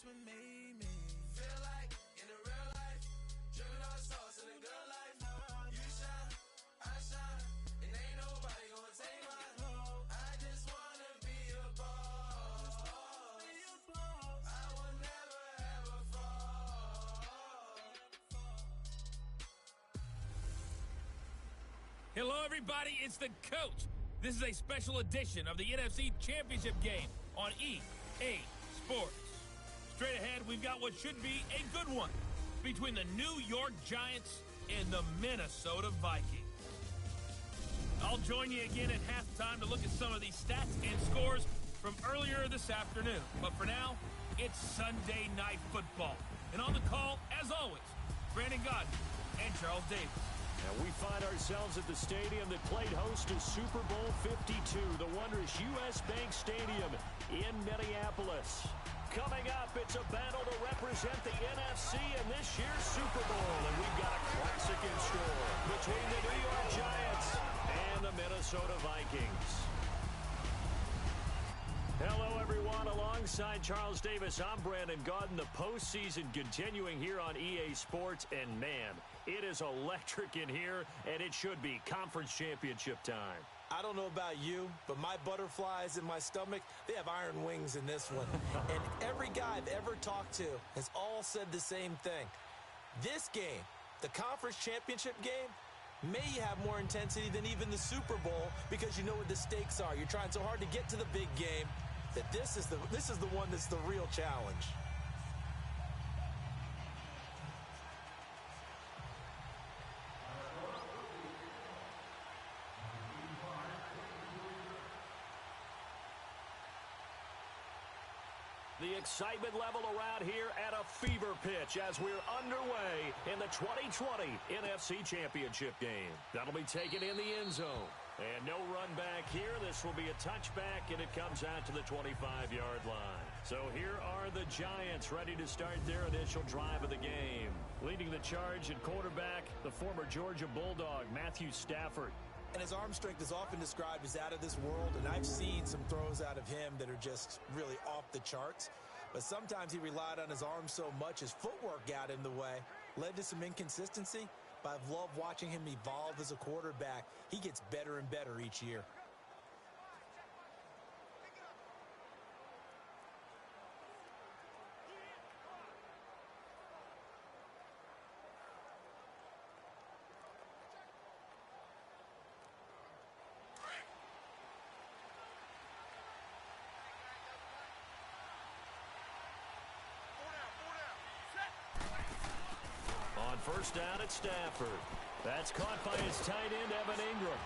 that's what made me feel like in the real life, dripping on sauce in the good life. You shine, I shine, and ain't nobody gonna take mine. I just wanna be a boss. I will never ever fall. Hello, everybody. It's the coach. This is a special edition of the NFC Championship game on EA Sports. Straight ahead, we've got what should be a good one between the New York Giants and the Minnesota Vikings. I'll join you again at halftime to look at some of these stats and scores from earlier this afternoon. But for now, it's Sunday Night Football. And on the call, as always, Brandon Godden and Charles Davis. And we find ourselves at the stadium that played host to Super Bowl 52, the wondrous U.S. Bank Stadium in Minneapolis. Coming up, it's a battle to represent the NFC in this year's Super Bowl. And we've got a classic in store between the New York Giants and the Minnesota Vikings. Hello, everyone. Alongside Charles Davis, I'm Brandon Godden. The postseason continuing here on EA Sports. And, man, it is electric in here, and it should be conference championship time. I don't know about you, but my butterflies in my stomach, they have iron wings in this one. And every guy I've ever talked to has all said the same thing. This game, the conference championship game, may have more intensity than even the Super Bowl because you know what the stakes are. You're trying so hard to get to the big game that this is the one that's the real challenge. The excitement level around here at a fever pitch as we're underway in the 2020 NFC Championship game. That'll be taken in the end zone. And no run back here. This will be a touchback, and it comes out to the 25-yard line. So here are the Giants ready to start their initial drive of the game. Leading the charge at quarterback, the former Georgia Bulldog, Matthew Stafford. And his arm strength is often described as out of this world, and I've seen some throws out of him that are just really off the charts. But sometimes he relied on his arm so much, his footwork got in the way, led to some inconsistency. But I've loved watching him evolve as a quarterback. He gets better and better each year. On first down at Stafford. That's caught by his tight end, Evan Ingram.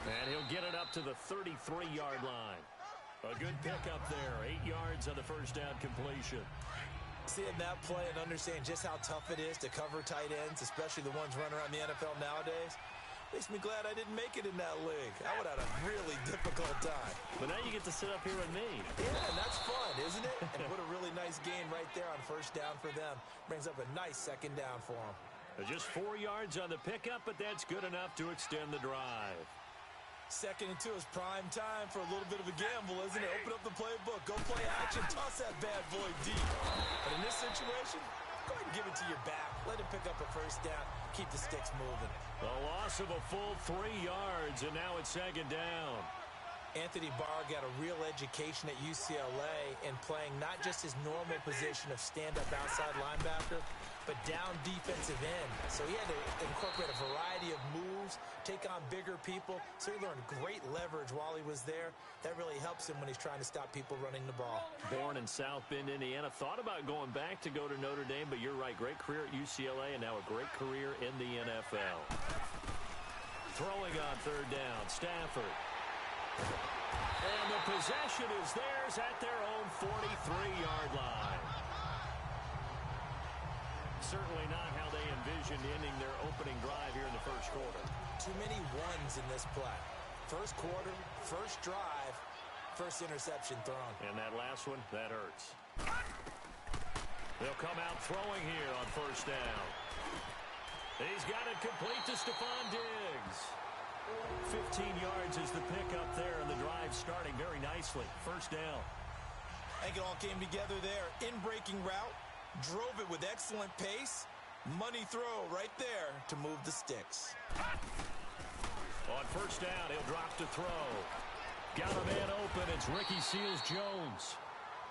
And he'll get it up to the 33-yard line. A good pickup there. 8 yards on the first down completion. Seeing that play and understand just how tough it is to cover tight ends, especially the ones running around the NFL nowadays, makes me glad I didn't make it in that league. I would have had a really difficult time. But now you get to sit up here with me. Yeah, and that's fun, isn't it? And what a really nice gain right there on first down for them. Brings up a nice second down for them. Just 4 yards on the pickup, but that's good enough to extend the drive. 2nd and 2 is prime time for a little bit of a gamble, isn't it? Open up the playbook, go play action, toss that bad boy deep. But in this situation, go ahead and give it to your back. Let him pick up a first down. Keep the sticks moving. A loss of a full 3 yards, and now it's 2nd down. Anthony Barr got a real education at UCLA in playing not just his normal position of stand-up outside linebacker, but down defensive end. So he had to incorporate a variety of moves, take on bigger people. So he learned great leverage while he was there. That really helps him when he's trying to stop people running the ball. Born in South Bend, Indiana. Thought about going back to go to Notre Dame, but you're right. Great career at UCLA and now a great career in the NFL. Throwing on 3rd down, Stafford. And the possession is theirs at their own 43-yard line. Certainly not how they envisioned ending their opening drive here in the first quarter. Too many ones in this play. First quarter, first drive, first interception thrown. And that last one, that hurts. They'll come out throwing here on first down. He's got it complete to Stephon Diggs. 15 yards is the pickup there, and the drive starting very nicely. First down. I think it all came together there. In-breaking route, drove it with excellent pace. Money throw right there to move the sticks. On first down, he'll drop to throw. Got a man open. It's Ricky Seals-Jones.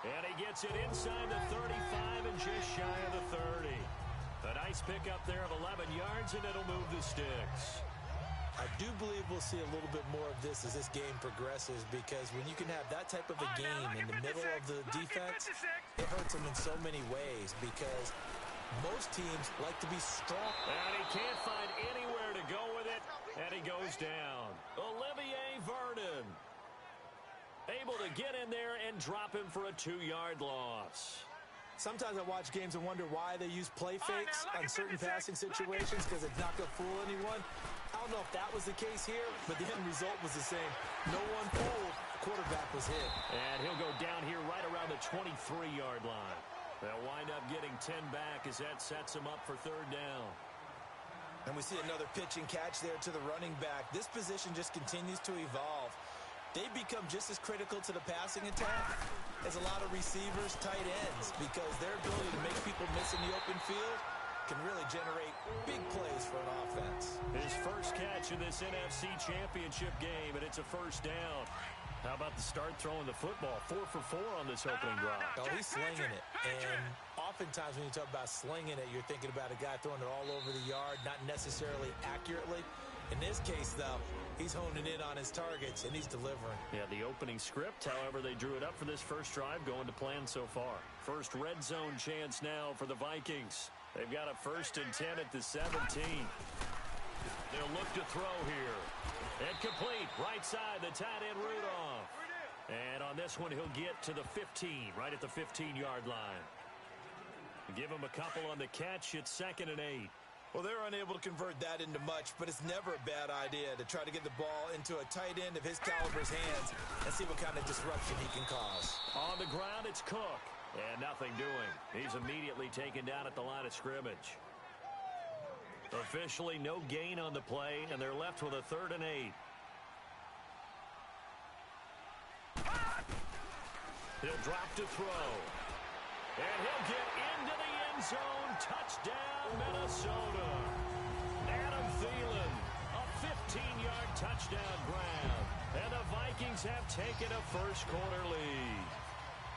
And he gets it inside the 35 and just shy of the 30. A nice pickup there of 11 yards, and it'll move the sticks. I do believe we'll see a little bit more of this as this game progresses, because when you can have that type of a game in the middle of the defense, it hurts them in so many ways, because most teams like to be strong. And he can't find anywhere to go with it, and he goes down. Olivier Vernon able to get in there and drop him for a 2-yard loss. Sometimes I watch games and wonder why they use play fakes on certain passing situations, because it's not going to fool anyone. I don't know if that was the case here, but the end result was the same. No one fooled. The quarterback was hit. And he'll go down here right around the 23-yard line. They'll wind up getting 10 back as that sets him up for third down. And we see another pitch and catch there to the running back. This position just continues to evolve. They become just as critical to the passing attack as a lot of receivers, tight ends, because their ability to make people miss in the open field can really generate big plays for an offense. His first catch in this NFC Championship game, and it's a first down. How about the start throwing the football? 4 for 4 on this opening drive. Oh, he's slinging it. And oftentimes when you talk about slinging it, you're thinking about a guy throwing it all over the yard, not necessarily accurately. In this case, though, he's honing in on his targets, and he's delivering. Yeah, the opening script, however, they drew it up for this first drive, going to plan so far. First red zone chance now for the Vikings. They've got a 1st and 10 at the 17. They'll look to throw here. And complete, right side, the tight end Rudolph. And on this one, he'll get to the 15, right at the 15-yard line. Give him a couple on the catch. It's 2nd and 8. Well, they're unable to convert that into much, but it's never a bad idea to try to get the ball into a tight end of his caliber's hands and see what kind of disruption he can cause. On the ground, it's Cook. And nothing doing. He's immediately taken down at the line of scrimmage. Officially no gain on the play, and they're left with a 3rd and 8. He'll drop to throw. And he'll get into the end zone. Touchdown, Minnesota. Adam Thielen, a 15-yard touchdown grab. And the Vikings have taken a first-quarter lead.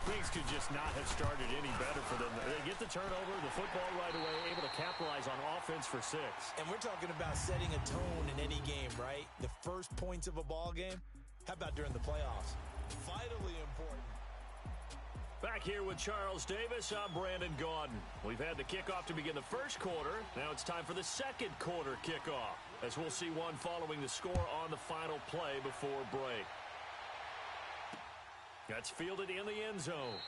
Things could just not have started any better for them. They get the turnover, the football right away, able to capitalize on offense for 6. And we're talking about setting a tone in any game, right? The first points of a ball game. How about during the playoffs? Vitally important. Back here with Charles Davis, I'm Brandon Gaudin. We've had the kickoff to begin the first quarter. Now it's time for the second quarter kickoff, as we'll see one following the score on the final play before break. That's fielded in the end zone.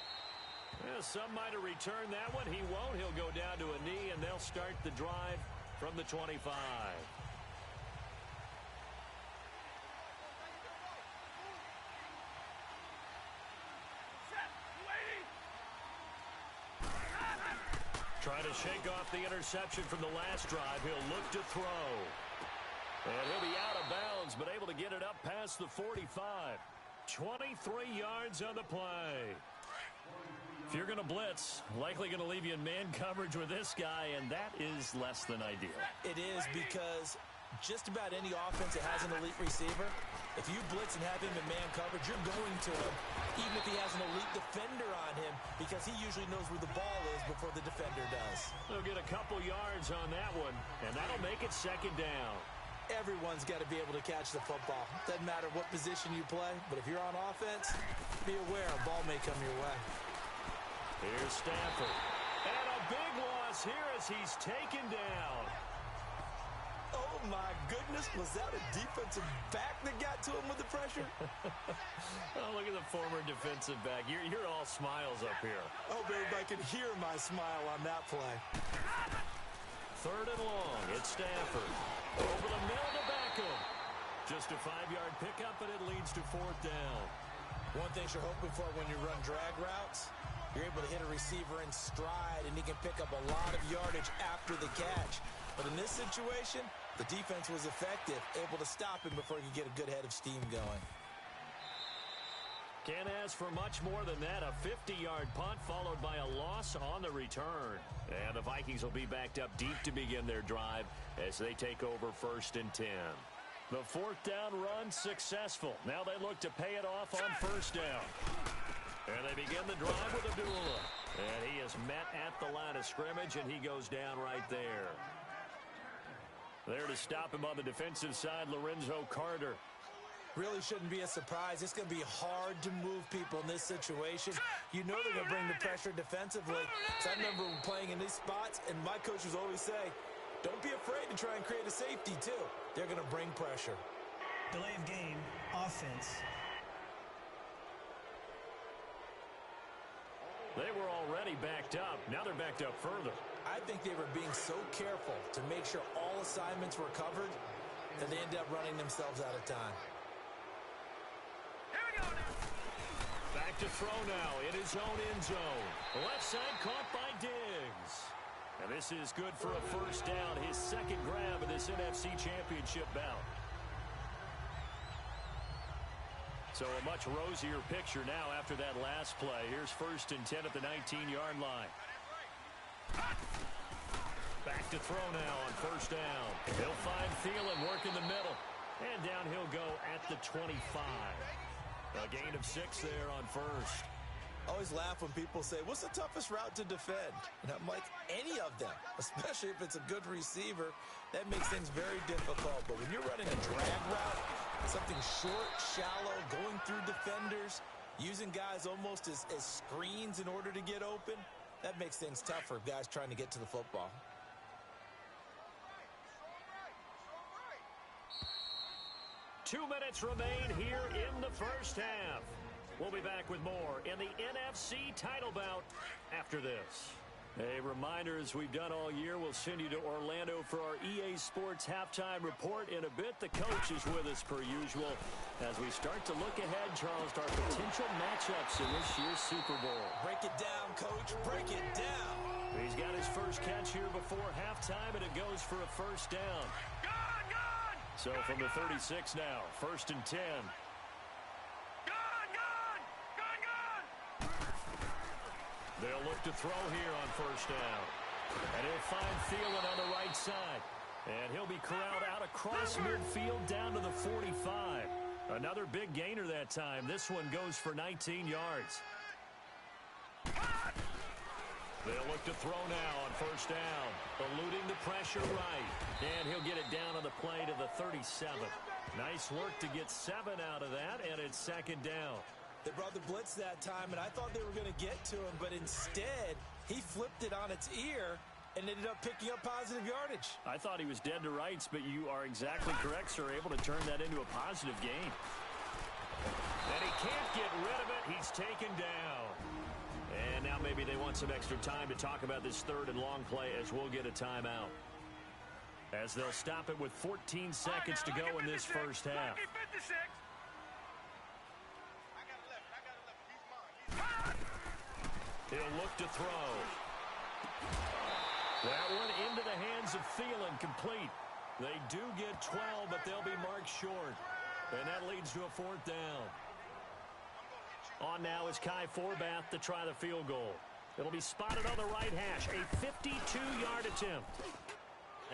Yeah, some might have returned that one. He won't. He'll go down to a knee, and they'll start the drive from the 25. Trying to shake off the interception from the last drive. He'll look to throw. And he'll be out of bounds, but able to get it up past the 45. 23 yards on the play. If you're going to blitz, likely going to leave you in man coverage with this guy, and that is less than ideal. It is, because just about any offense that has an elite receiver, if you blitz and have him in man coverage, you're going to him, even if he has an elite defender on him, because he usually knows where the ball is before the defender does. They'll get a couple yards on that one, and that'll make it 2nd down. Everyone's got to be able to catch the football. Doesn't matter what position you play, but if you're on offense, be aware a ball may come your way. Here's Stafford. And a big loss here as he's taken down. Oh, my goodness. Was that a defensive back that got to him with the pressure? Oh, look at the former defensive back. You're all smiles up here. I hope everybody can hear my smile on that play. 3rd and long. It's Stafford. Over the middle to Beckham. Just a 5-yard pickup, and it leads to 4th down. One thing you're hoping for when you run drag routes, you're able to hit a receiver in stride, and he can pick up a lot of yardage after the catch. But in this situation, the defense was effective, able to stop him before he could get a good head of steam going. Can't ask for much more than that. A 50-yard punt followed by a loss on the return. And the Vikings will be backed up deep to begin their drive as they take over 1st and 10. The 4th down run successful. Now they look to pay it off on 1st down. And they begin the drive with Abdullah. And he is met at the line of scrimmage, and he goes down right there. There to stop him on the defensive side, Lorenzo Carter. Really shouldn't be a surprise. It's going to be hard to move people in this situation. You know they're going to bring the pressure defensively. So I remember playing in these spots, and my coaches always say, don't be afraid to try and create a safety, too. They're going to bring pressure. Delay of game, offense. They were already backed up. Now they're backed up further. I think they were being so careful to make sure all assignments were covered that they ended up running themselves out of time. Back to throw now in his own end zone. The left side caught by Diggs. And this is good for a 1st down, his 2nd grab of this NFC Championship bout. So a much rosier picture now after that last play. Here's 1st and 10 at the 19-yard line. Back to throw now on 1st down. He'll find Thielen, work in the middle. And down he'll go at the 25. A gain of 6 there on 1st. I always laugh when people say, what's the toughest route to defend? And I'm like, any of them, especially if it's a good receiver. That makes things very difficult. But when you're running a drag route, something short, shallow, going through defenders, using guys almost as screens in order to get open, that makes things tough for guys trying to get to the football. Two minutes remain here in the 1st half. We'll be back with more in the NFC title bout after this. A reminder, as we've done all year, we'll send you to Orlando for our EA Sports halftime report in a bit. The coach is with us per usual as we start to look ahead, Charles, to our potential matchups in this year's Super Bowl. Break it down, Coach. Break it down. He's got his first catch here before halftime, and it goes for a 1st down. So from the 36 now, 1st and 10. They'll look to throw here on 1st down. And he'll find Thielen on the right side. And he'll be corralled out across midfield down to the 45. Another big gainer that time. This one goes for 19 yards. They'll look to throw now on 1st down. Eluding the pressure right. And he'll get it down on the play to the 37. Nice work to get 7 out of that, and it's 2nd down. They brought the blitz that time, and I thought they were going to get to him, but instead, he flipped it on its ear and ended up picking up positive yardage. I thought he was dead to rights, but you are exactly correct, sir. Able to turn that into a positive gain. And he can't get rid of it. He's taken down. And now maybe they want some extra time to talk about this 3rd and long play as we'll get a timeout. As they'll stop it with 14 seconds to go in this 1st half. He'll look to throw. That one into the hands of Thielen, complete. They do get 12, but they'll be marked short. And that leads to a 4th down. On now is Kai Forbath to try the field goal. It'll be spotted on the right hash. A 52-yard attempt.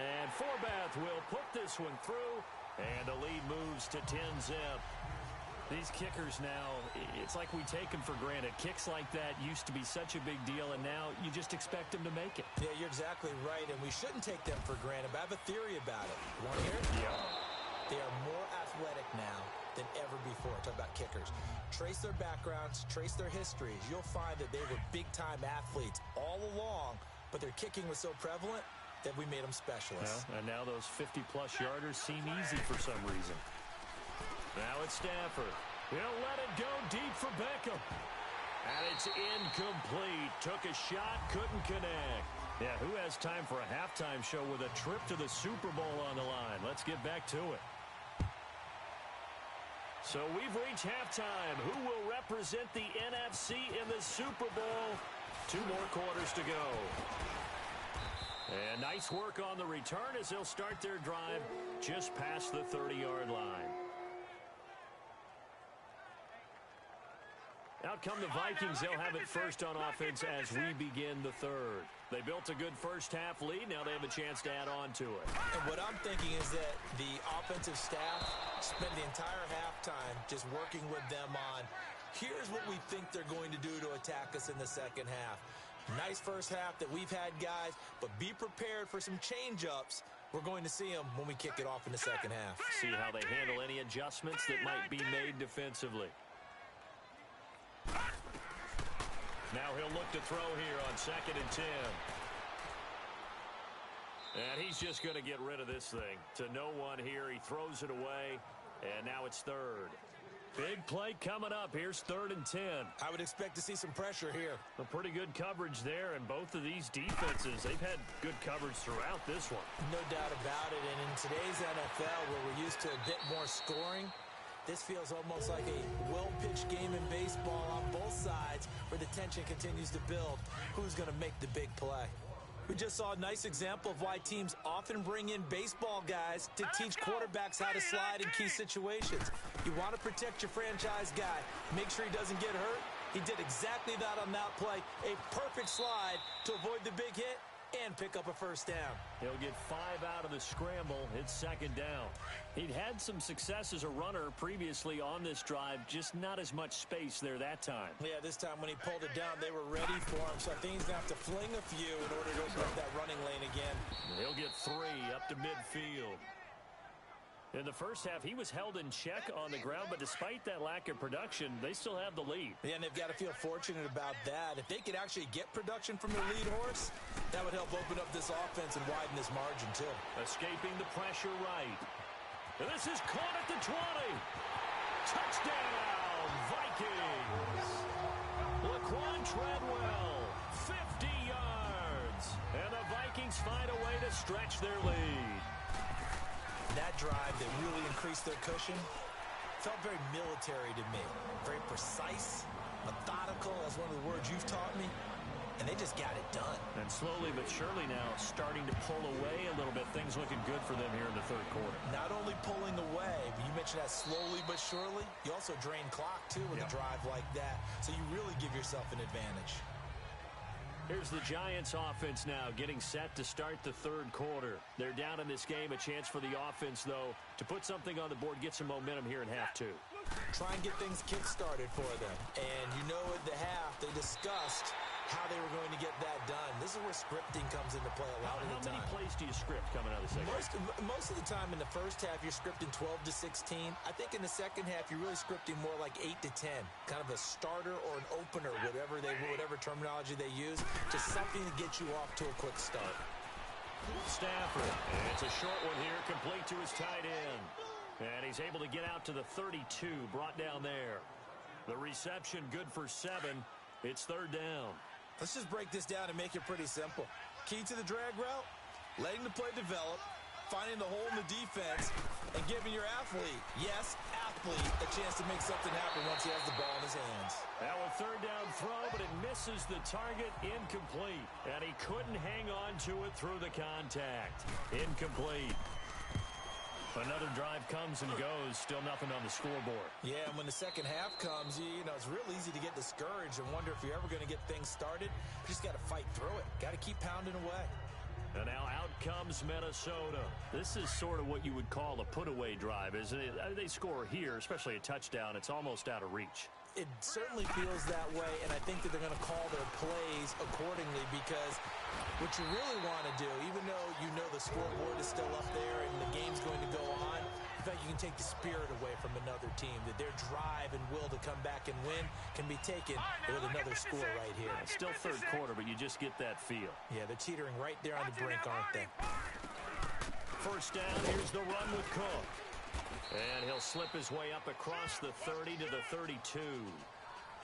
And Forbath will put this one through. And the lead moves to 10-zip. These kickers now, it's like we take them for granted. Kicks like that used to be such a big deal, and now you just expect them to make it. Yeah, you're exactly right, and we shouldn't take them for granted, but I have a theory about it. You want to hear it? Yeah. They are more athletic now than ever before. Talk about kickers. Trace their backgrounds, trace their histories. You'll find that they were big-time athletes all along, but their kicking was so prevalent that we made them specialists. Well, and now those 50-plus yarders seem easy for some reason. Now it's Stafford. He'll let it go deep for Beckham. And it's incomplete. Took a shot, couldn't connect. Yeah, who has time for a halftime show with a trip to the Super Bowl on the line? Let's get back to it. So we've reached halftime. Who will represent the NFC in the Super Bowl? 2 more quarters to go. And nice work on the return as they'll start their drive just past the 30-yard line. out come the Vikings. They'll have it first on offense as we begin the third. They built a good first-half lead. Now they have a chance to add on to it. And what I'm thinking is that the offensive staff spent the entire halftime just working with them on, here's what we think they're going to do to attack us in the second half. Nice first half that we've had, guys, but be prepared for some change-ups. We're going to see them when we kick it off in the second half. See how they handle any adjustments that might be made defensively. Now he'll look to throw here on 2nd and 10. And he's just going to get rid of this thing. To no one here. He throws it away, and now it's third. Big play coming up. Here's 3rd and 10. I would expect to see some pressure here. A pretty good coverage there, and both of these defenses, they've had good coverage throughout this one. No doubt about it, and in today's NFL, where we're used to a bit more scoring, this feels almost like a well-pitched game in baseball on both sides where the tension continues to build. Who's going to make the big play? We just saw a nice example of why teams often bring in baseball guys to teach quarterbacks how to slide in key situations. You want to protect your franchise guy. Make sure he doesn't get hurt. He did exactly that on that play. A perfect slide to avoid the big hit and pick up a first down. He'll get 5 out of the scramble. It's 2nd down. He'd had some success as a runner previously on this drive, just not as much space there that time. Yeah, this time when he pulled it down, they were ready for him. So I think he's going to have to fling a few in order to open up that running lane again. He'll get 3 up to midfield. In the first half, he was held in check on the ground, but despite that lack of production, they still have the lead. Yeah, and they've got to feel fortunate about that. If they could actually get production from their lead horse, that would help open up this offense and widen this margin, too. Escaping the pressure right. And this is caught at the 20. Touchdown, Vikings. Laquan Treadwell, 50 yards. And the Vikings find a way to stretch their lead. That drive that really increased their cushion felt very military to me. Very precise, methodical. That's one of the words you've taught me. And they just got it done. And slowly but surely now starting to pull away a little bit. Things looking good for them here in the third quarter. Not only pulling away, but you mentioned that slowly but surely. You also drain clock, too, with a drive like that. So you really give yourself an advantage. Here's the Giants offense now getting set to start the third quarter. They're down in this game. A chance for the offense, though, to put something on the board, get some momentum here in half 2. Try and get things kick-started for them. And you know at the half, they discussed how they were going to get that done. This is where scripting comes into play a lot of the time. How many plays do you script coming out of the second half? Most of the time in the first half, you're scripting 12 to 16. I think in the second half, you're really scripting more like 8 to 10. Kind of a starter or an opener, whatever terminology they use. Just something to get you off to a quick start. Stafford. And it's a short one here, complete to his tight end. And he's able to get out to the 32, brought down there. The reception good for 7. It's 3rd down. Let's just break this down and make it pretty simple. Key to the drag route, letting the play develop, finding the hole in the defense, and giving your athlete, yes, athlete, a chance to make something happen once he has the ball in his hands. Now a 3rd down throw, but it misses the target, incomplete. And he couldn't hang on to it through the contact. Incomplete. Another drive comes and goes, still nothing on the scoreboard. Yeah, and when the second half comes, you know, it's real easy to get discouraged and wonder if you're ever going to get things started. You just got to fight through it. Got to keep pounding away. And now out comes Minnesota. This is sort of what you would call a put-away drive, isn't it? They score here, especially a touchdown. It's almost out of reach. It certainly feels that way, and I think that they're going to call their plays accordingly because what you really want to do, even though you know the scoreboard is still up there and the game's going to go on, in fact, you can take the spirit away from another team, that their drive and will to come back and win can be taken with another score right here. It's still third quarter, but you just get that feel. Yeah, they're teetering right there on the brink, aren't they? First down, here's the run with Cook. And he'll slip his way up across the 30 to the 32.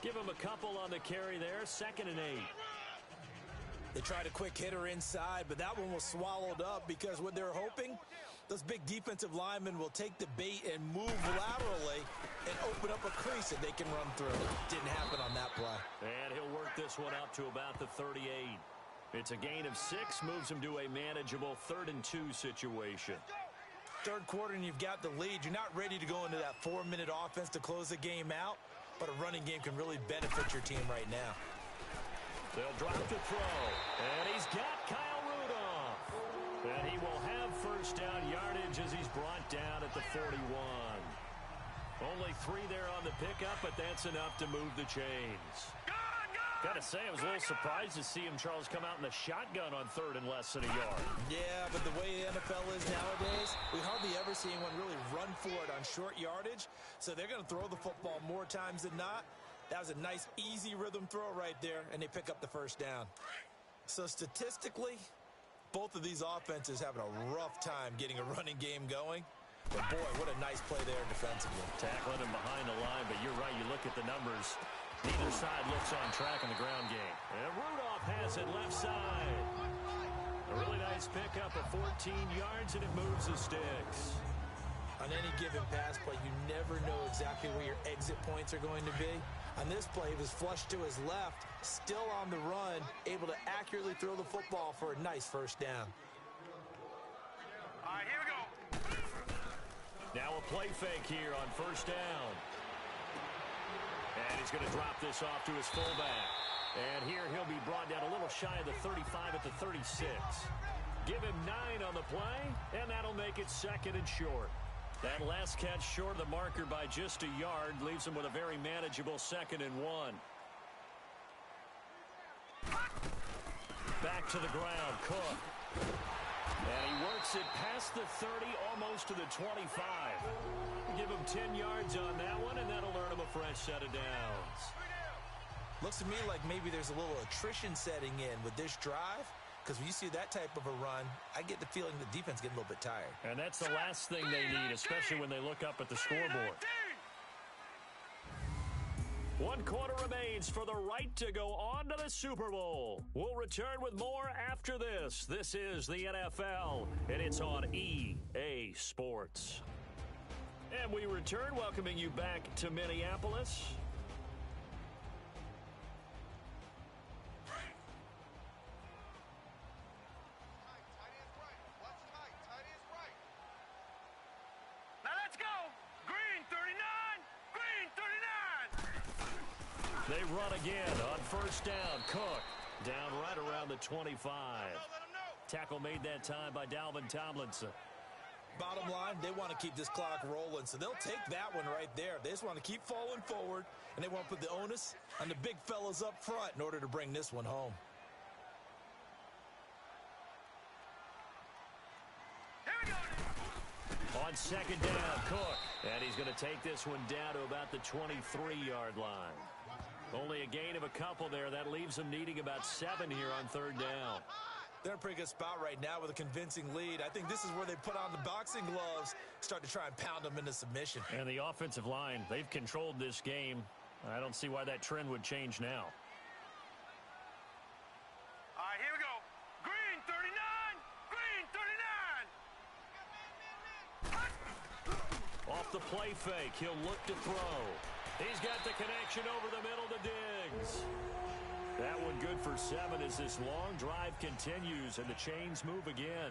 Give him a couple on the carry there, 2nd and 8. They tried a quick hitter inside, but that one was swallowed up because what they're hoping, those big defensive linemen will take the bait and move laterally and open up a crease that they can run through. Didn't happen on that play. And he'll work this one up to about the 38. It's a gain of 6, moves him to a manageable 3rd and 2 situation. Third quarter and you've got the lead. You're not ready to go into that 4-minute offense to close the game out. but a running game can really benefit your team right now. They'll drop to throw, and he's got Kyle Rudolph. And he will have first down yardage as he's brought down at the 41. Only 3 there on the pickup, but that's enough to move the chains. Got to say, I was a little surprised to see him, Charles, come out in the shotgun on 3rd and less than a yard. Yeah, but the way the NFL is nowadays, we hardly ever see anyone really run for it on short yardage. So they're going to throw the football more times than not. That was a nice, easy rhythm throw right there, and they pick up the first down. So statistically, both of these offenses having a rough time getting a running game going. But, boy, what a nice play there defensively. Tackling him behind the line, but you're right. You look at the numbers. Neither side looks on track in the ground game. And Rudolph has it left side. A really nice pickup of 14 yards, and it moves the sticks. On any given pass play, you never know exactly where your exit points are going to be. On this play, he was flushed to his left, still on the run, able to accurately throw the football for a nice first down. All right, here we go. Now a play fake here on first down. And he's going to drop this off to his fullback. And here he'll be brought down a little shy of the 35 at the 36. Give him 9 on the play, and that'll make it 2nd and short. That last catch short of the marker by just a yard leaves him with a very manageable 2nd and 1. Back to the ground, Cook. And he works it past the 30, almost to the 25. Give him 10 yards on that one, and that'll earn him a fresh set of downs. Looks to me like maybe there's a little attrition setting in with this drive, because when you see that type of a run, I get the feeling the defense getting a little bit tired. And that's the last thing they need, especially when they look up at the scoreboard. 1 quarter remains for the right to go on to the Super Bowl. We'll return with more after this. This is the NFL, and it's on EA Sports. And we return, welcoming you back to Minneapolis. Now let's go. Green 39. Green 39. They run again on first down. Cook down right around the 25. Tackle made that time by Dalvin Tomlinson. Bottom line, they want to keep this clock rolling, so they'll take that one right there. They just want to keep falling forward, and they want to put the onus on the big fellas up front in order to bring this one home. Here we go. On second down, Cook. And he's going to take this one down to about the 23-yard line. Only a gain of a couple there. That leaves them needing about 7 here on third down. They're in a pretty good spot right now with a convincing lead. I think this is where they put on the boxing gloves, start to try and pound them into submission. And the offensive line, they've controlled this game. I don't see why that trend would change now. All right, here we go. Green 39. Green 39. Off the play fake, he'll look to throw. He's got the connection over the middle to Diggs. That one good for 7 as this long drive continues and the chains move again.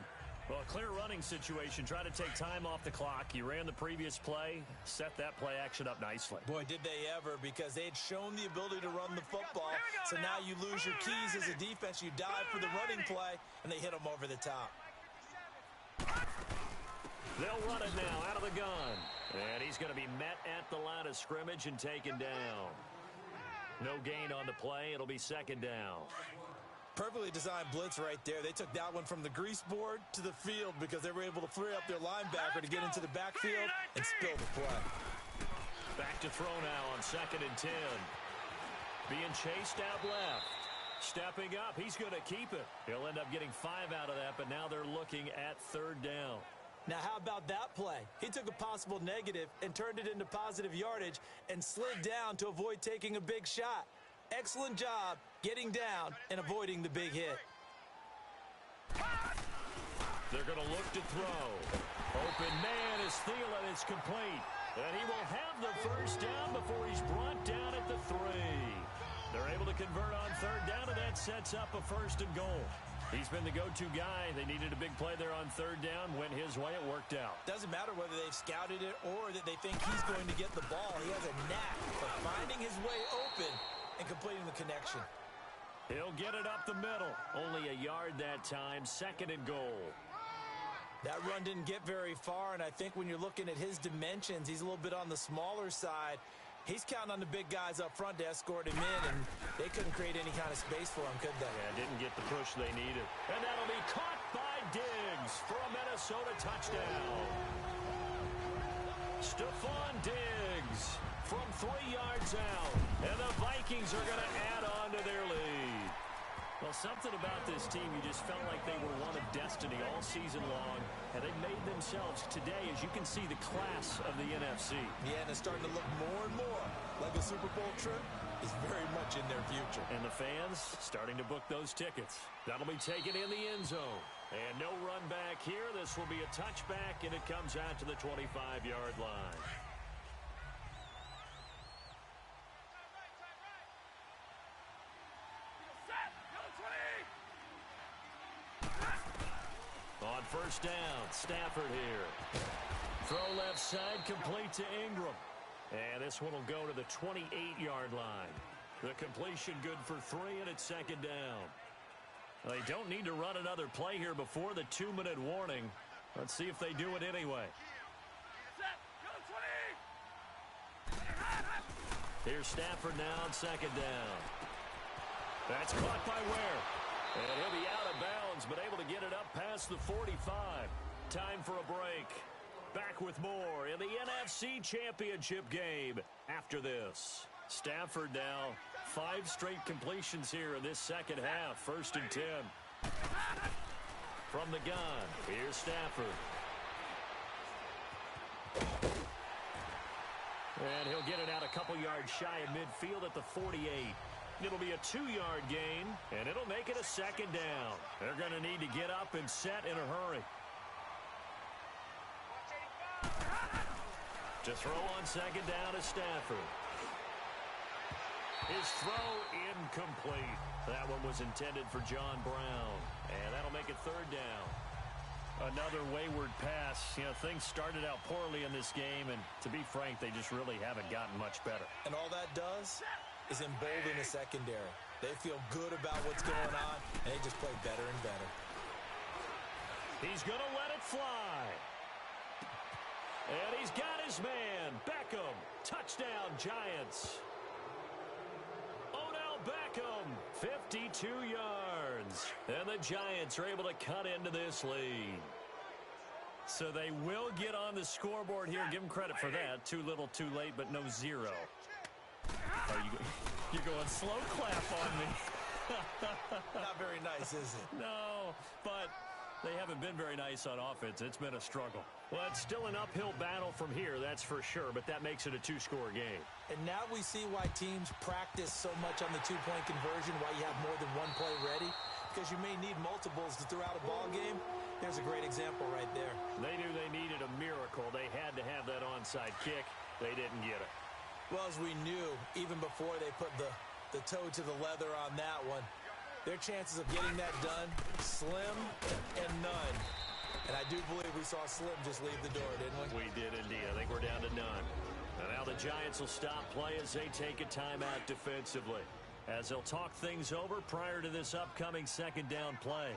Well, a clear running situation. Try to take time off the clock. You ran the previous play, set that play action up nicely. Boy, did they ever, because they had shown the ability to run the football. So now you lose your keys as a defense. You dive for the running play, and they hit them over the top. They'll run it now out of the gun. And he's going to be met at the line of scrimmage and taken down. No gain on the play. It'll be second down. Perfectly designed blitz right there. They took that one from the grease board to the field because they were able to free up their linebacker to get into the backfield and spill the play. Back to throw now on 2nd and 10. Being chased out left. Stepping up. He's going to keep it. He'll end up getting 5 out of that, but now they're looking at third down. Now, how about that play? He took a possible negative and turned it into positive yardage and slid down to avoid taking a big shot. Excellent job getting down and avoiding the big hit. They're going to look to throw. Open man is Thielen. It's complete. And he will have the first down before he's brought down at the 3. They're able to convert on third down, and that sets up a 1st and goal. He's been the go-to guy. They needed a big play there on third down. Went his way. It worked out. Doesn't matter whether they've scouted it or that they think he's going to get the ball. He has a knack for finding his way open and completing the connection. He'll get it up the middle. Only a yard that time. 2nd and goal. That run didn't get very far, and I think when you're looking at his dimensions, he's a little bit on the smaller side. He's counting on the big guys up front to escort him in, and they couldn't create any kind of space for him, could they? Yeah, didn't get the push they needed. And that'll be caught by Diggs for a Minnesota touchdown. Stephon Diggs from 3 yards out. And the Vikings are going to add on to their lead. Well, something about this team, you just felt like they were one of destiny all season long, and they made themselves today, as you can see, the class of the NFC. Yeah, and it's starting to look more and more like a Super Bowl trip is very much in their future. And the fans starting to book those tickets. That'll be taken in the end zone. And no run back here. This will be a touchback, and it comes out to the 25-yard line. On first down, Stafford here. Throw left side, complete to Ingram. And this one will go to the 28-yard line. The completion good for 3, and it's 2nd down. They don't need to run another play here before the 2-minute warning. Let's see if they do it anyway. Here's Stafford now on 2nd down. That's caught by Ware. And he'll be out of bounds, but able to get it up past the 45. Time for a break. Back with more in the NFC Championship game after this. Stafford now 5 straight completions here in this second half. 1st and 10. From the gun, here's Stafford. And he'll get it out a couple yards shy of midfield at the 48. It'll be a 2-yard gain, and it'll make it a 2nd down. They're going to need to get up and set in a hurry. To throw on 2nd down is Stafford. His throw incomplete. That one was intended for John Brown, and that'll make it 3rd down. Another wayward pass. You know, things started out poorly in this game, and to be frank, they just really haven't gotten much better. And all that does is embolden the secondary. They feel good about what's going on, and they just play better and better. He's going to let it fly. And he's got his man, Beckham. Touchdown, Giants. Odell Beckham, 52 yards. And the Giants are able to cut into this lead. So they will get on the scoreboard here. Give them credit for that. Too little, too late, but no 0. You're going slow clap on me. Not very nice, is it? No, but they haven't been very nice on offense. It's been a struggle. Well, it's still an uphill battle from here, that's for sure, but that makes it a 2-score game. And now we see why teams practice so much on the 2-point conversion, why you have more than one play ready, because you may need multiples to throw out a ball game. There's a great example right there. They knew they needed a miracle. They had to have that onside kick. They didn't get it. Well, as we knew, even before they put the toe to the leather on that one, their chances of getting that done, slim and none. And I do believe we saw Slim just leave the door, didn't we? We did indeed. I think we're down to none. And now the Giants will stop play as they take a timeout defensively, as they'll talk things over prior to this upcoming 2nd down play.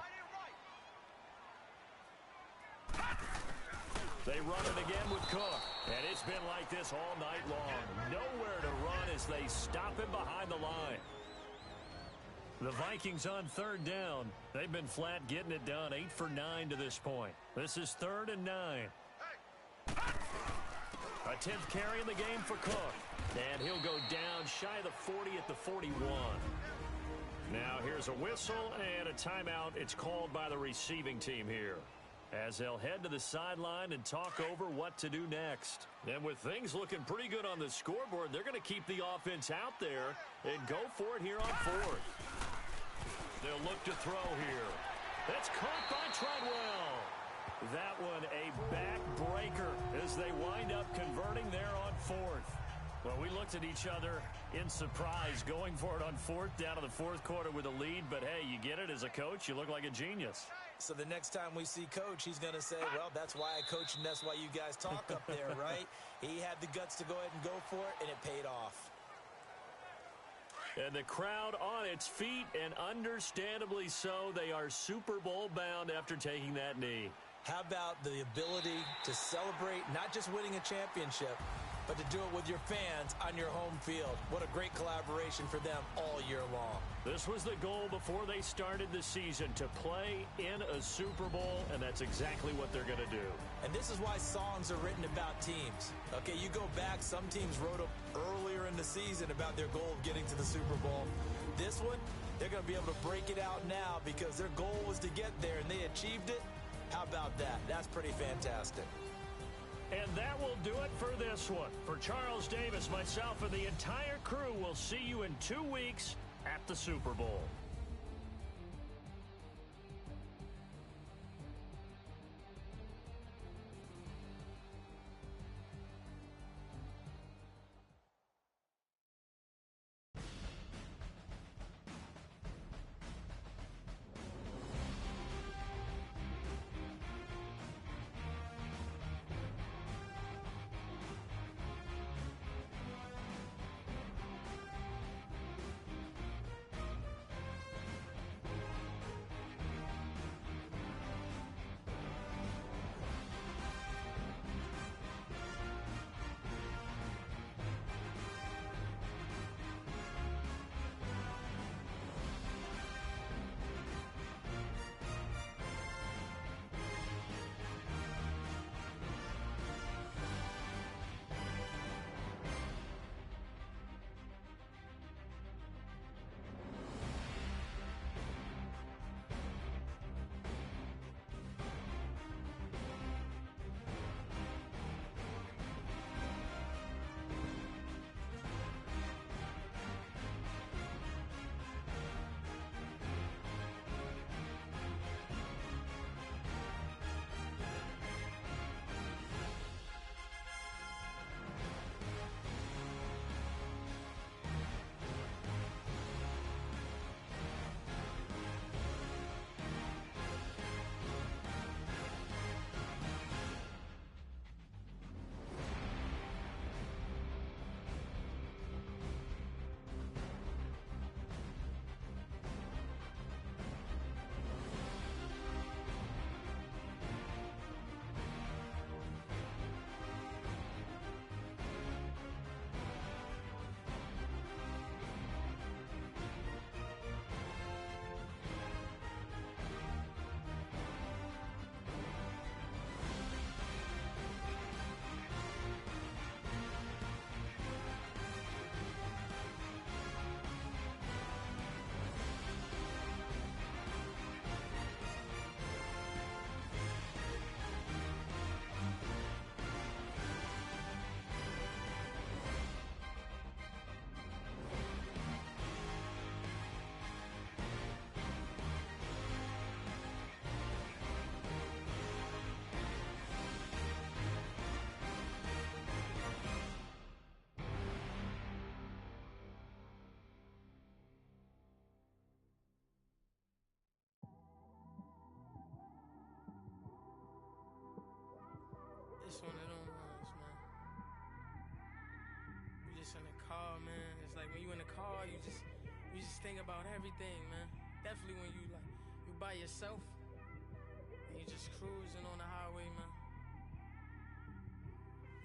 They run it again with Cook. And it's been like this all night long. Nowhere to run as they stop him behind the line. The Vikings on 3rd down. They've been flat getting it done. 8 for 9 to this point. This is 3rd and 9. A 10th carry in the game for Cook. And he'll go down shy of the 40 at the 41. Now here's a whistle and a timeout. It's called by the receiving team here, as they'll head to the sideline and talk over what to do next. And with things looking pretty good on the scoreboard, they're going to keep the offense out there and go for it here on 4th. They'll look to throw here. That's caught by Treadwell. That one a backbreaker as they wind up converting there on 4th. Well, we looked at each other in surprise, going for it on fourth down in the fourth quarter with a lead. But, hey, you get it as a coach. You look like a genius. So the next time we see Coach, he's going to say, well, that's why I coach and that's why you guys talk up there, right? He had the guts to go ahead and go for it, and it paid off. And the crowd on its feet, and understandably so. They are Super Bowl bound after taking that knee. How about the ability to celebrate not just winning a championship, but to do it with your fans on your home field? What a great collaboration for them all year long. This was the goal before they started the season, to play in a Super Bowl, and that's exactly what they're going to do. And this is why songs are written about teams. Okay, you go back, some teams wrote them earlier in the season about their goal of getting to the Super Bowl. This one, they're going to be able to break it out now because their goal was to get there, and they achieved it. How about that? That's pretty fantastic. And that will do it for this one. For Charles Davis, myself, and the entire crew, we'll see you in 2 weeks at the Super Bowl. It's one of them ones, man. You just in the car, man. It's like when you in the car, you just think about everything, man. Definitely when you by yourself and you just cruising on the highway, man.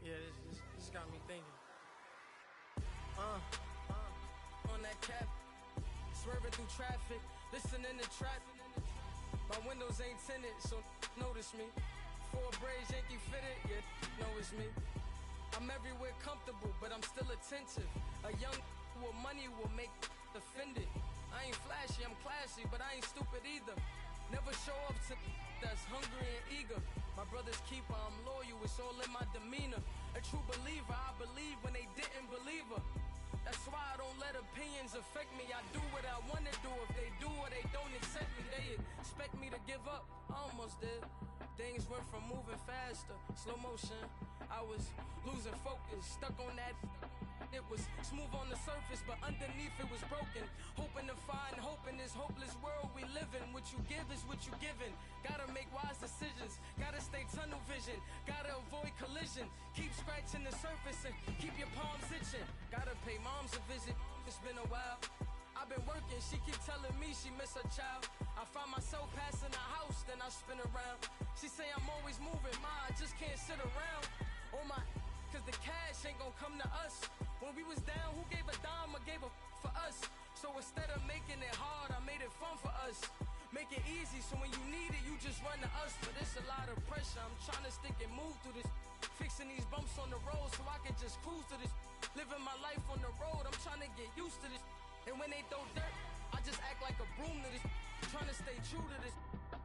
Yeah, this got me thinking. On that cap, swerving through traffic, listening to trap. My windows ain't tinted, so notice me. 4 braids, Yankee fitted, yeah, know it's me. I'm everywhere comfortable, but I'm still attentive. A young with money will make offended. I ain't flashy, I'm classy, but I ain't stupid either. Never show up to that's hungry and eager. My brother's keeper, I'm loyal, it's all in my demeanor. A true believer, I believe when they didn't believe her. That's why I don't let opinions affect me. I do what I want to do. If they do or they don't accept me, they expect me to give up. I almost did. Things went from moving faster, slow motion. I was losing focus, stuck on that. It was smooth on the surface, but underneath it was broken. Hoping to find hope in this hopeless world we live in. What you give is what you given. Gotta make wise decisions. Gotta stay tunnel vision. Gotta avoid collision. Keep scratching the surface and keep your palms itching. Gotta pay moms a visit. It's been a while. I've been working, she keep telling me she miss her child. I find myself passing the house, then I spin around. She say I'm always moving, ma, I just can't sit around. Oh my, cause the cash ain't gon' come to us. When we was down, who gave a dime or gave a for us? So instead of making it hard, I made it fun for us. Make it easy, so when you need it, you just run to us. But it's a lot of pressure, I'm trying to stick and move through this. Fixing these bumps on the road so I can just cruise to this. Living my life on the road, I'm trying to get used to this. And when they throw dirt, I just act like a broom to this. Trying to stay true to this.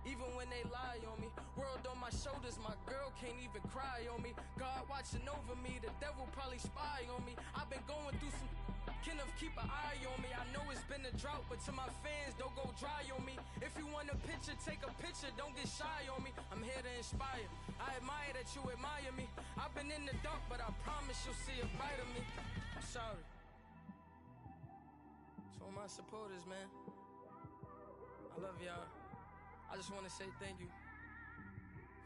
Even when they lie on me. World on my shoulders, my girl can't even cry on me. God watching over me, the devil probably spy on me. I've been going through some. Kenneth, keep an eye on me. I know it's been a drought, but to my fans, don't go dry on me. If you want a picture, take a picture, don't get shy on me. I'm here to inspire. I admire that you admire me. I've been in the dark, but I promise you'll see a brighter me. I'm sorry. To all my supporters, man, I love y'all. I just want to say thank you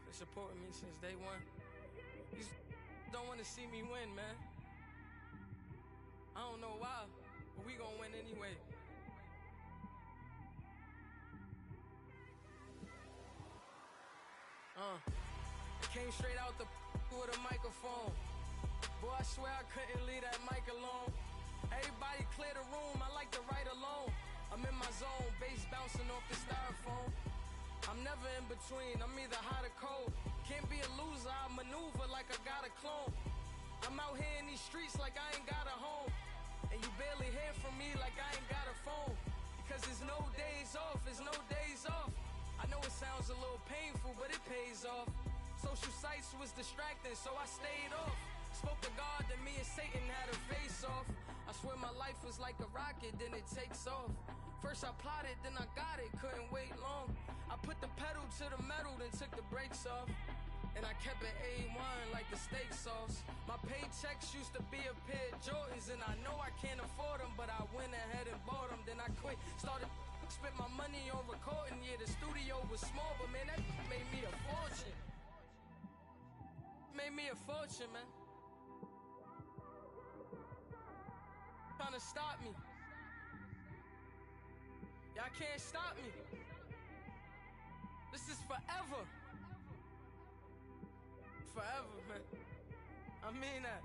for supporting me since day one. You don't want to see me win, man. I don't know why, but we gonna win anyway. Came straight out the with a microphone. Boy, I swear I couldn't leave that mic alone. Everybody clear the room, I like to write alone. I'm in my zone, bass bouncing off the styrofoam. I'm never in between, I'm either hot or cold. Can't be a loser, I maneuver like I got a clone. I'm out here in these streets like I ain't got a home. And you barely hear from me like I ain't got a phone. Because there's no days off, there's no days off. I know it sounds a little painful, but it pays off. Social sites was distracting, so I stayed off. Spoke to God that me and Satan had a face off. I swear my life was like a rocket, then it takes off. First I plotted, then I got it, couldn't wait long. I put the pedal to the metal, then took the brakes off. And I kept it A1 like the steak sauce. My paychecks used to be a pair of Jordans, and I know I can't afford them, but I went ahead and bought them. Then I quit, started spent my money on recording. Yeah, the studio was small, but man, that made me a fortune. Made me a fortune, man. Trying to stop me. Y'all can't stop me. This is forever. Forever, man. I mean that.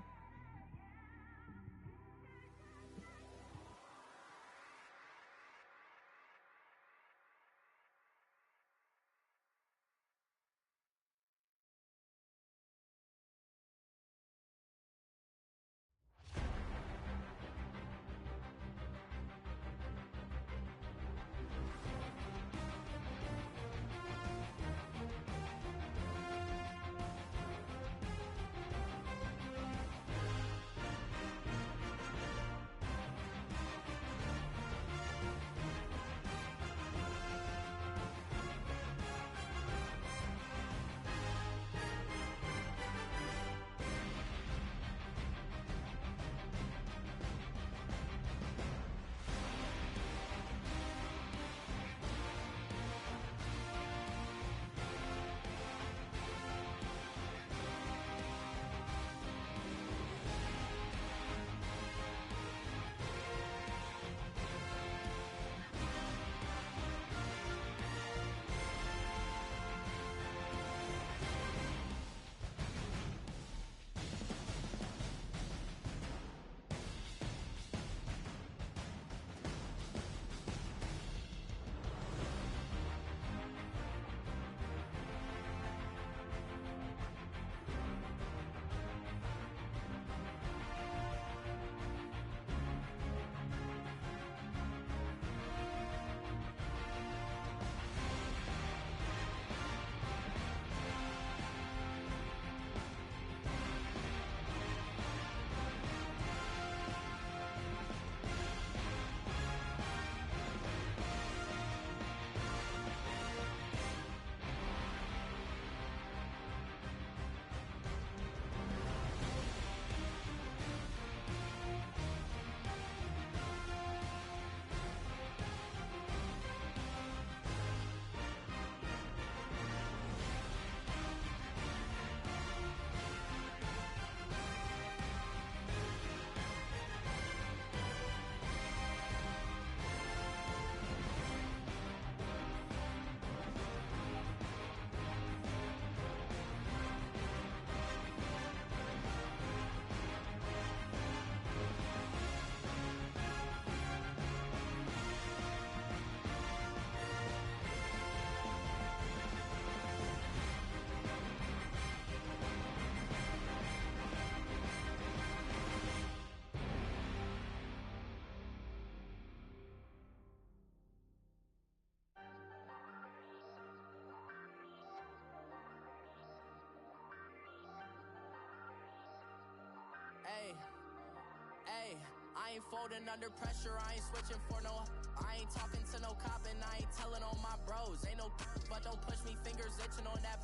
I ain't folding under pressure, I ain't switching for no. I ain't talking to no cop and I ain't telling on my bros. Ain't no but don't push me, fingers itching on that.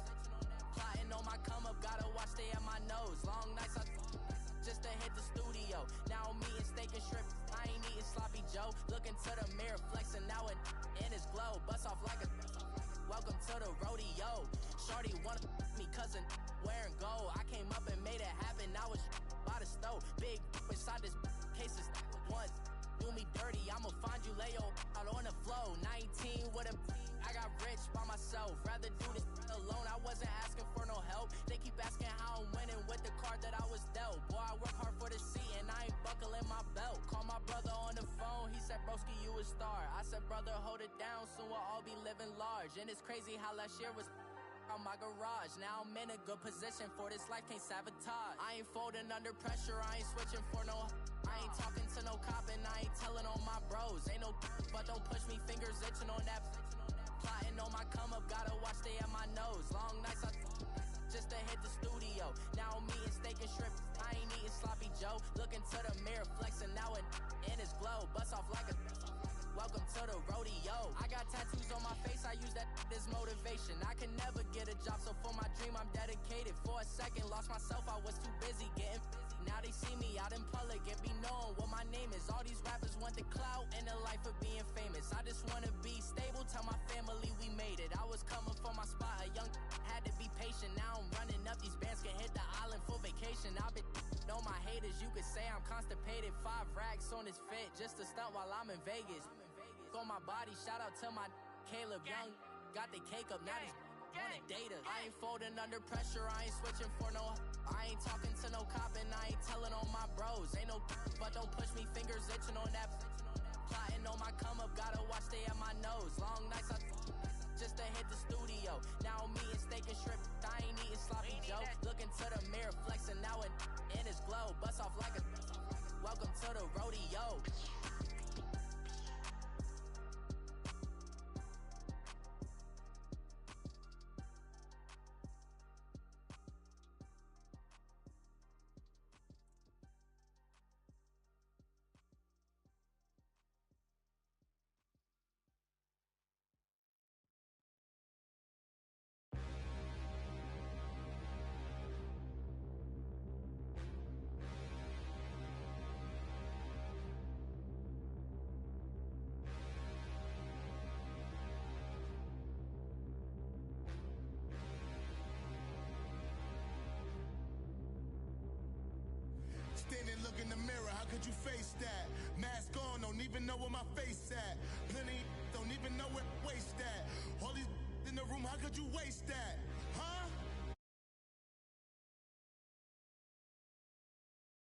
Plotting on my come up, gotta watch stay at my nose. Long nights I just to hit the studio. Now I'm eating steak and shrimp, I ain't eating sloppy Joe. Looking to the mirror, flexing now and in his glow. Bust off like a welcome to the rodeo. Shorty wanna me cousin wearing gold. I came up and made it happen, I was by the stove. Big inside this cases once. Do me dirty, I'ma find you Leo out on the flow. 19 with a I got rich by myself. Rather do this alone, I wasn't asking for no help. They keep asking how I'm winning with the card that I was dealt. Boy, I work hard for the seat and I ain't buckling my belt. Call my brother on the phone, he said, broski, you a star. I said, brother, hold it down, soon we'll all be living large. And it's crazy how last year was on my garage. Now I'm in a good position for this life, can't sabotage. I ain't folding under pressure, I ain't switching for no. I ain't talking to no cop and I ain't telling on my bros. Ain't no but don't push me, fingers itching on that. Plotting on my come up, gotta watch stay at my nose. Long nights I just to hit the studio. Now I'm eating steak and shrimp, I ain't eating sloppy Joe. Looking to the mirror, flexing now and in his glow. Bust off like a welcome to the rodeo. I got tattoos on my face, I use that as motivation. I can never get a job, so for my dream I'm dedicated. For a second, lost myself, I was too busy getting busy. Now they see me out in public and be knowing what my name is. All these rappers want the clout and the life of being famous. I just wanna be stable, tell my family we made it. I was coming for my spot, a young had to be patient. Now I'm running up, these bands can hit the island for vacation. I've been know my haters, you could say I'm constipated. 5 racks on his fit, just to stunt while I'm in Vegas. On my body, shout out to my Caleb Young. Got the cake up, now these wanna date us. I ain't folding under pressure, I ain't switching for no. I ain't talking to no cop and I ain't telling on my bros. Ain't no but don't push me, fingers itching on that. Plotting on my come up, gotta watch stay at my nose. Long nights I just to hit the studio. Now I'm eating steak and shrimp, I ain't eating sloppy Joe. Looking to the mirror, flexing now and in his glow. Bust off like a welcome to the rodeo. Standing, look in the mirror, how could you face that? Mask on, don't even know where my face at. Plenty, don't even know where waist at. All these in the room, how could you